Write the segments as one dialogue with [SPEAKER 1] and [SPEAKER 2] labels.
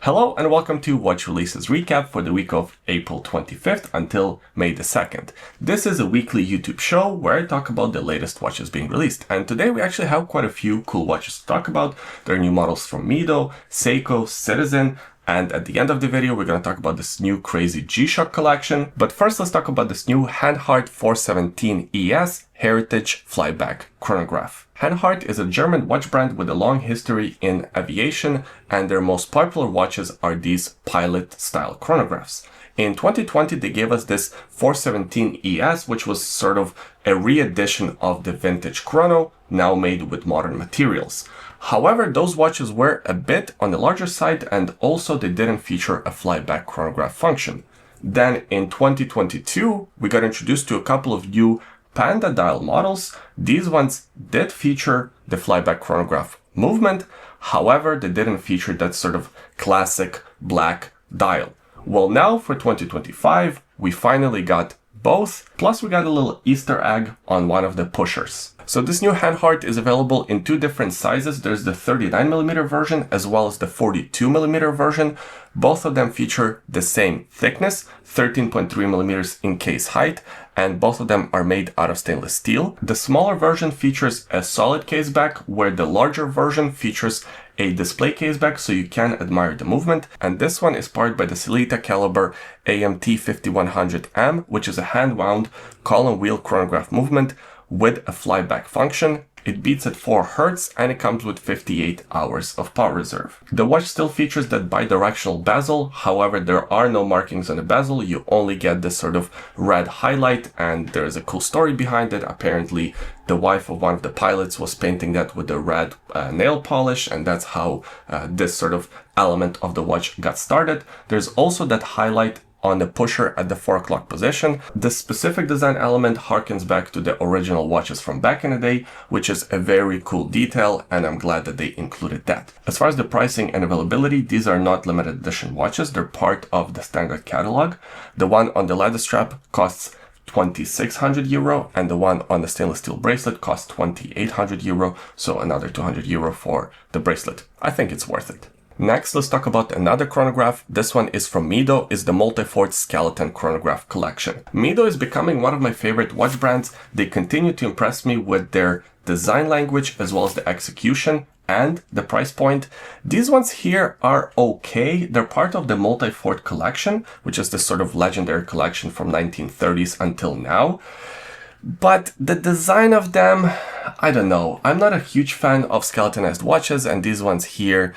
[SPEAKER 1] Hello and welcome to Watch Releases Recap for the week of April 25th until May the 2nd. This is a weekly YouTube show where I talk about the latest watches being released. And today we actually have quite a few cool watches to talk about. There are new models from Mido, Seiko, Citizen, and at the end of the video, we're going to talk about this new crazy G-Shock collection. But first, let's talk about this new Hanhart 417 ES Heritage Flyback Chronograph. Hanhart is a German watch brand with a long history in aviation, and their most popular watches are these pilot-style chronographs. In 2020, they gave us this 417 ES, which was sort of a re-edition of the vintage Chrono, now made with modern materials. However, those watches were a bit on the larger side, and also they didn't feature a flyback chronograph function. Then in 2022, we got introduced to a couple of new Panda dial models. These ones did feature the flyback chronograph movement. However, they didn't feature that sort of classic black dial. Well, now for 2025, we finally got both, plus we got a little Easter egg on one of the pushers. So this new Hanhart is available in two different sizes. There's the 39mm version as well as the 42mm version. Both of them feature the same thickness, 13.3mm in case height, and both of them are made out of stainless steel. The smaller version features a solid case back, where the larger version features a display case back so you can admire the movement. And this one is powered by the Celita caliber AMT 5100M, which is a hand-wound column wheel chronograph movement with a flyback function. It beats at 4 Hz and it comes with 58 hours of power reserve. The watch still features that bidirectional bezel, however there are no markings on the bezel, you only get this sort of red highlight, and there is a cool story behind it. Apparently the wife of one of the pilots was painting that with a red nail polish, and that's how this sort of element of the watch got started. There's also that highlight on the pusher at the 4 o'clock position. This specific design element harkens back to the original watches from back in the day, which is a very cool detail, and I'm glad that they included that. As far as the pricing and availability, these are not limited edition watches, they're part of the standard catalog. The one on the leather strap costs 2,600 euro, and the one on the stainless steel bracelet costs 2,800 euro, so another 200 euro for the bracelet. I think it's worth it. Next, let's talk about another chronograph. This one is from Mido, is the Multifort Skeleton Chronograph collection. Mido is becoming one of my favorite watch brands. They continue to impress me with their design language as well as the execution and the price point. These ones here are okay. They're part of the Multifort collection, which is this sort of legendary collection from 1930s until now. But the design of them, I don't know. I'm not a huge fan of skeletonized watches, and these ones here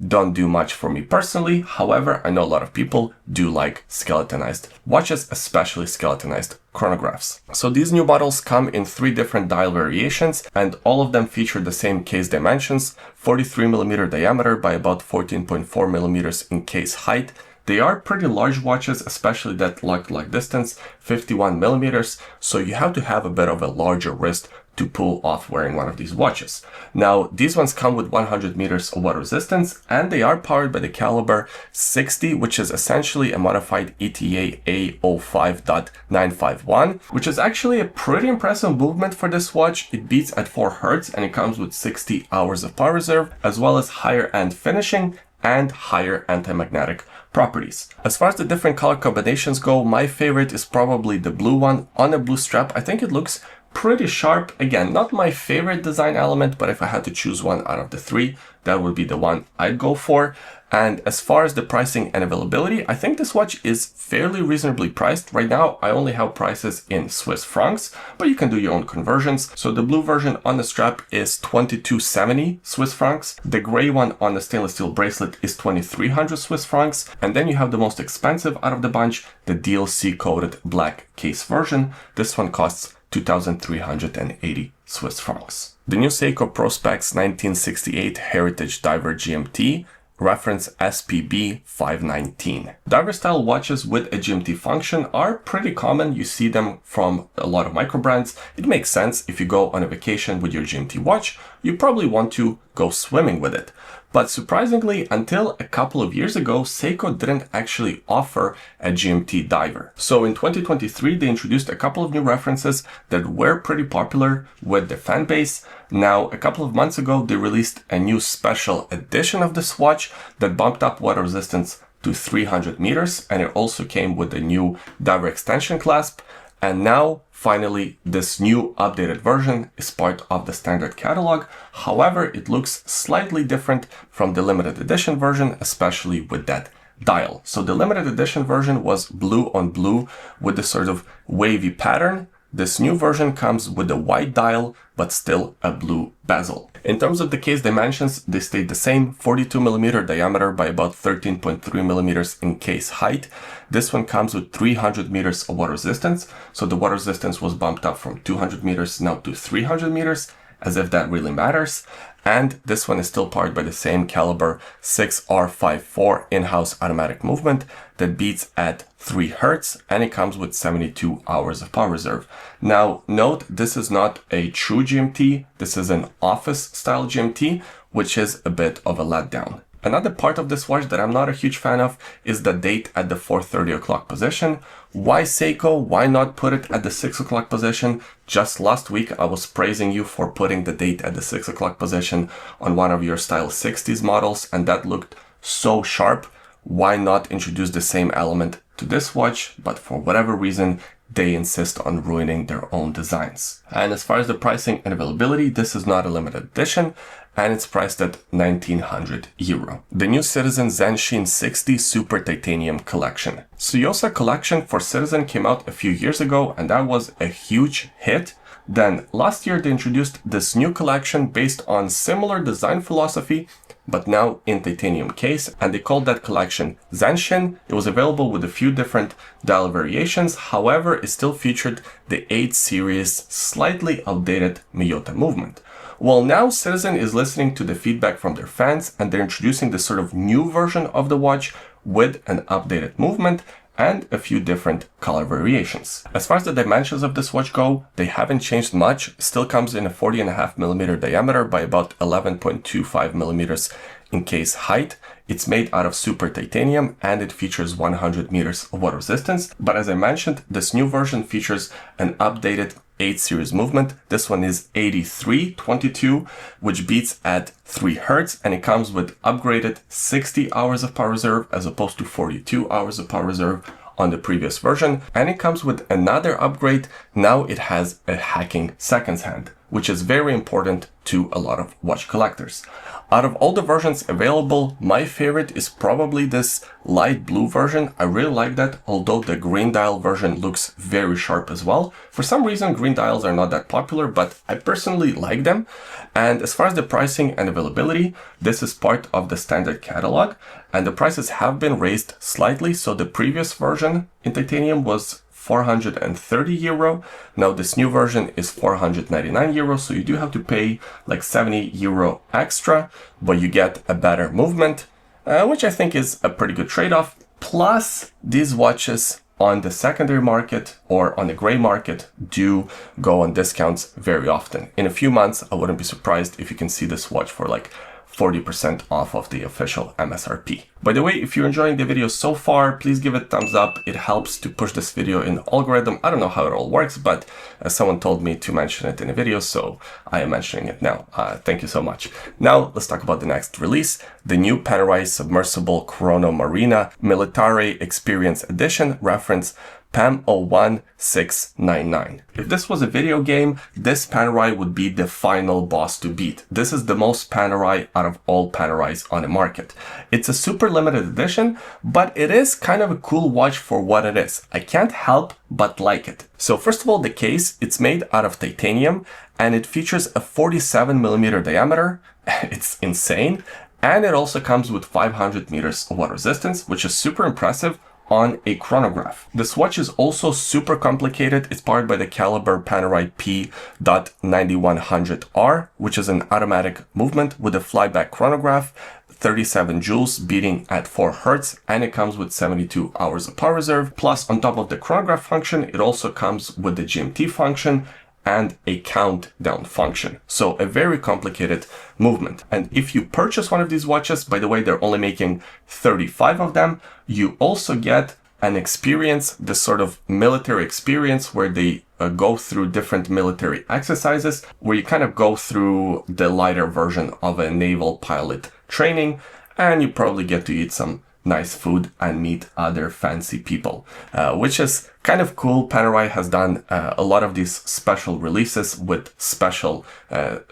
[SPEAKER 1] don't do much for me personally. However, I know a lot of people do like skeletonized watches, especially skeletonized chronographs. So these new models come in 3 different dial variations, and all of them feature the same case dimensions, 43mm diameter by about 14.4mm in case height. They are pretty large watches, especially that lock-to-lock distance, 51mm, so you have to have a bit of a larger wrist to pull off wearing one of these watches. Now, these ones come with 100 meters of water resistance, and they are powered by the caliber 60, which is essentially a modified ETA A05.951, which is actually a pretty impressive movement for this watch. It beats at 4 Hz, and it comes with 60 hours of power reserve, as well as higher end finishing and higher anti-magnetic properties. As far as the different color combinations go, my favorite is probably the blue one on a blue strap. I think it looks pretty sharp. Again, not my favorite design element, but if I had to choose one out of the 3, that would be the one I'd go for. And as far as the pricing and availability, I think this watch is fairly reasonably priced. Right now, I only have prices in Swiss francs, but you can do your own conversions. So the blue version on the strap is 2,270 Swiss francs. The gray one on the stainless steel bracelet is 2,300 Swiss francs. And then you have the most expensive out of the bunch, the DLC coated black case version. This one costs 2,380 Swiss francs. The new Seiko Prospex 1968 Heritage Diver GMT, reference SPB 519. Diver style watches with a GMT function are pretty common. You see them from a lot of micro brands. It makes sense. If you go on a vacation with your GMT watch, you probably want to go swimming with it. But surprisingly, until a couple of years ago, Seiko didn't actually offer a GMT diver. So in 2023, they introduced a couple of new references that were pretty popular with the fan base. Now, a couple of months ago, they released a new special edition of this watch that bumped up water resistance to 300 meters, and it also came with a new diver extension clasp. And now, finally, this new updated version is part of the standard catalog. However, it looks slightly different from the limited edition version, especially with that dial. So the limited edition version was blue on blue with this sort of wavy pattern. This new version comes with a white dial, but still a blue bezel. In terms of the case dimensions, they stayed the same, 42mm diameter by about 13.3mm in case height. This one comes with 300 meters of water resistance, so the water resistance was bumped up from 200 meters now to 300 meters, as if that really matters. And this one is still powered by the same caliber 6R54 in-house automatic movement that beats at 3 Hertz, and it comes with 72 hours of power reserve. Now, note, this is not a true GMT, this is an office-style GMT, which is a bit of a letdown. Another part of this watch that I'm not a huge fan of is the date at the 4:30 o'clock position. Why Seiko? Why not put it at the 6 o'clock position? Just last week, I was praising you for putting the date at the 6 o'clock position on one of your Style 60s models, and that looked so sharp. Why not introduce the same element to this watch? But for whatever reason, they insist on ruining their own designs. And as far as the pricing and availability, this is not a limited edition, and it's priced at 1900 euro. The new Citizen Zenshin 60 Super Titanium Collection. Suyosa Collection for Citizen came out a few years ago, and that was a huge hit. Then last year they introduced this new collection based on similar design philosophy, but now in titanium case, and they called that collection Zenshin. It was available with a few different dial variations, however, it still featured the 8 series slightly outdated Miyota movement. Well, now Citizen is listening to the feedback from their fans, and they're introducing this sort of new version of the watch with an updated movement and a few different color variations. As far as the dimensions of this watch go, they haven't changed much. It still comes in a 40.5mm diameter by about 11.25mm in case height. It's made out of super titanium and it features 100 meters of water resistance. But as I mentioned, this new version features an updated 8 series movement. This one is 8322, which beats at 3 Hertz, and it comes with upgraded 60 hours of power reserve as opposed to 42 hours of power reserve on the previous version. And it comes with another upgrade. Now it has a hacking seconds hand, which is very important to a lot of watch collectors. Out of all the versions available, my favorite is probably this light blue version. I really like that, although the green dial version looks very sharp as well. For some reason, green dials are not that popular, but I personally like them. And as far as the pricing and availability, this is part of the standard catalog, and the prices have been raised slightly. So the previous version in titanium was 430 euro. Now this new version is 499 euro, so you do have to pay like 70 euro extra, but you get a better movement, which I think is a pretty good trade-off. Plus, these watches on the secondary market or on the gray market do go on discounts very often. In a few months, I wouldn't be surprised if you can see this watch for like 40% off of the official MSRP. By the way, if you're enjoying the video so far, please give it a thumbs up. It helps to push this video in the algorithm. I don't know how it all works, but someone told me to mention it in a video, so I am mentioning it now. Thank you so much. Now, let's talk about the next release, the new Panerai Submersible Chrono Marina Militare Experience Edition, reference PAM 01699. If this was a video game, this Panerai would be the final boss to beat. This is the most Panerai out of all Panerais on the market. It's a super limited edition, but it is kind of a cool watch for what it is. I can't help but like it. So first of all, the case, it's made out of titanium and it features a 47mm diameter. It's insane. And it also comes with 500 meters of water resistance, which is super impressive on a chronograph. This watch is also super complicated. It's powered by the caliber Panerai P.9100R, which is an automatic movement with a flyback chronograph, 37 joules beating at 4 Hertz, and it comes with 72 hours of power reserve. Plus, on top of the chronograph function, it also comes with the GMT function and a countdown function. So a very complicated movement. And if you purchase one of these watches, by the way, they're only making 35 of them, you also get an experience, this sort of military experience where they go through different military exercises, where you kind of go through the lighter version of a naval pilot training, and you probably get to eat some nice food and meet other fancy people, which is kind of cool. Panerai has done a lot of these special releases with special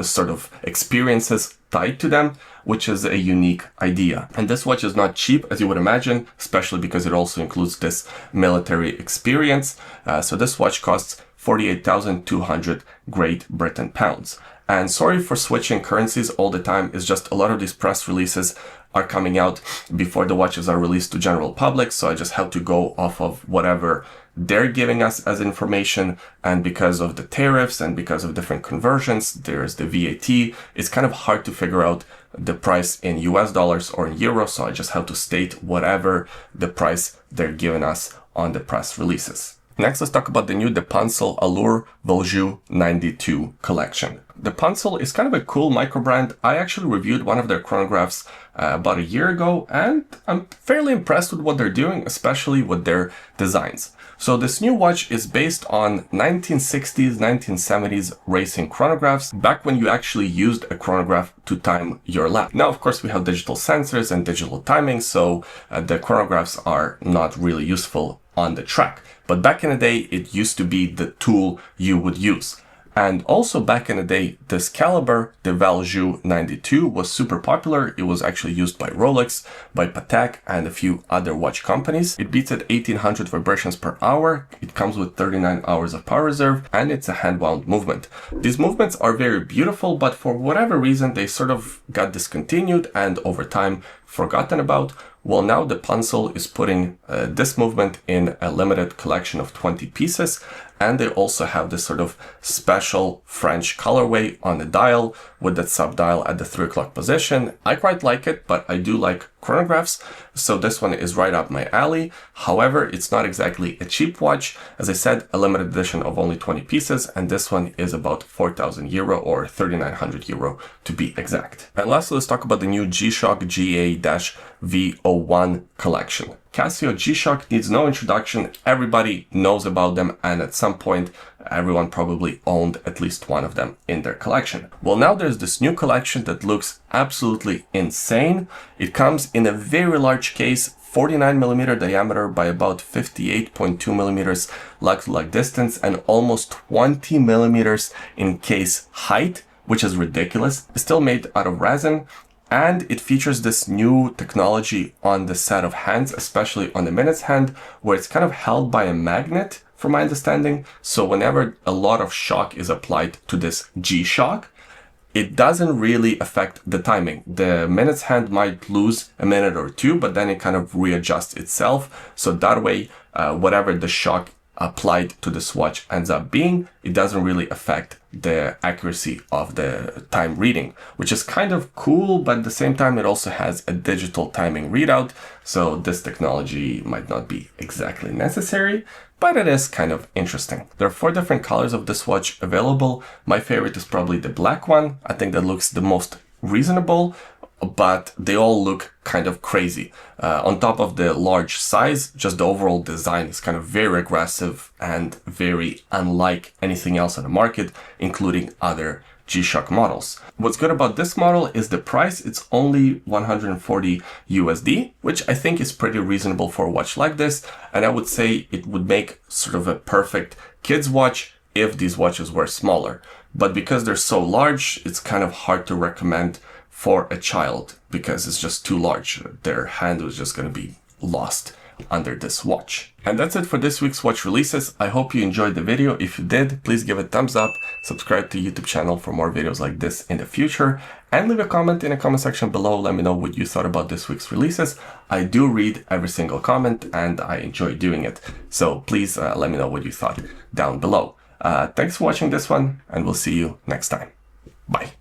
[SPEAKER 1] sort of experiences tied to them, which is a unique idea. And this watch is not cheap, as you would imagine, especially because it also includes this military experience. So this watch costs 48,200 Great Britain pounds. And sorry for switching currencies all the time, it's just a lot of these press releases are coming out before the watches are released to general public, so I just have to go off of whatever they're giving us as information, and because of the tariffs and because of different conversions, there's the VAT, it's kind of hard to figure out the price in US dollars or in euros, so I just have to state whatever the price they're giving us on the press releases. Next, let's talk about the new Depancel Allure Valjoux 92 collection. Depancel is kind of a cool micro brand. I actually reviewed one of their chronographs about a year ago, and I'm fairly impressed with what they're doing, especially with their designs. So this new watch is based on 1960s, 1970s racing chronographs, back when you actually used a chronograph to time your lap. Now, of course, we have digital sensors and digital timing, so the chronographs are not really useful on the track. But back in the day, it used to be the tool you would use. And also back in the day, this caliber, the Valjoux 92, was super popular. It was actually used by Rolex, by Patek, and a few other watch companies. It beats at 1800 vibrations per hour. It comes with 39 hours of power reserve, and it's a hand-wound movement. These movements are very beautiful, but for whatever reason, they sort of got discontinued and over time forgotten about. Well, now Depancel is putting this movement in a limited collection of 20 pieces, and they also have this sort of special French colorway on the dial with that sub-dial at the 3 o'clock position. I quite like it, but I do like chronographs, so this one is right up my alley. However, it's not exactly a cheap watch. As I said, a limited edition of only 20 pieces, and this one is about 4,000 euro or 3,900 euro to be exact. And lastly, let's talk about the new G-Shock GA-V01 collection. Casio G-Shock needs no introduction, everybody knows about them, and at some point everyone probably owned at least one of them in their collection. Well, now there's this new collection that looks absolutely insane. It comes in a very large case, 49mm diameter by about 58.2mm lug-to-lug distance, and almost 20mm in case height, which is ridiculous. It's still made out of resin. And it features this new technology on the set of hands, especially on the minutes hand, where it's kind of held by a magnet, from my understanding. So whenever a lot of shock is applied to this G-Shock, it doesn't really affect the timing. The minutes hand might lose a minute or two, but then it kind of readjusts itself. So that way, whatever the shock applied to this watch ends up being, it doesn't really affect the accuracy of the time reading, which is kind of cool, but at the same time it also has a digital timing readout, so this technology might not be exactly necessary, but it is kind of interesting. There are 4 different colors of this watch available. My favorite is probably the black one. I think that looks the most reasonable, but they all look kind of crazy. On top of the large size, just the overall design is kind of very aggressive and very unlike anything else on the market, including other G-Shock models. What's good about this model is the price. It's only 140 USD, which I think is pretty reasonable for a watch like this. And I would say it would make sort of a perfect kids watch if these watches were smaller. But because they're so large, it's kind of hard to recommend for a child because it's just too large. Their hand was just going to be lost under this watch. And that's it for this week's watch releases. I hope you enjoyed the video. If you did, please give it a thumbs up, subscribe to the YouTube channel for more videos like this in the future, and leave a comment in the comment section below. Let me know what you thought about this week's releases. I do read every single comment and I enjoy doing it. So please let me know what you thought down below. Thanks for watching this one, and we'll see you next time. Bye.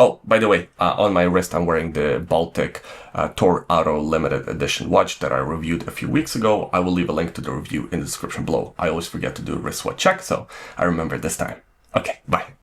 [SPEAKER 1] Oh, by the way, on my wrist I'm wearing the Baltic Tor Auto limited edition watch that I reviewed a few weeks ago. I will leave a link to the review in the description below. I always forget to do a wristwatch check, so I remember this time. Okay, bye.